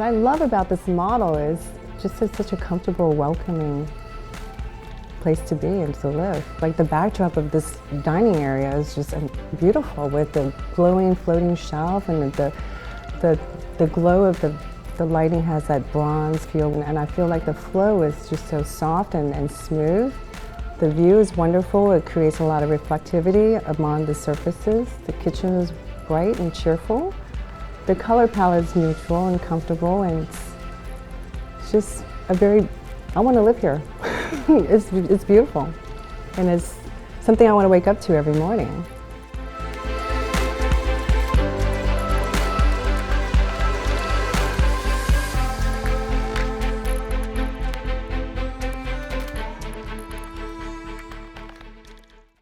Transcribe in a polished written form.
What I love about this model is just it's such a comfortable, welcoming place to be and to live. Like the backdrop of this dining area is just beautiful with the glowing floating shelf, and the glow of the lighting has that bronze feel, and I feel like the flow is just so soft and smooth. The view is wonderful. It creates a lot of reflectivity among the surfaces. The kitchen is bright and cheerful. The color palette is neutral and comfortable, and it's just I want to live here. It's beautiful, and it's something I want to wake up to every morning.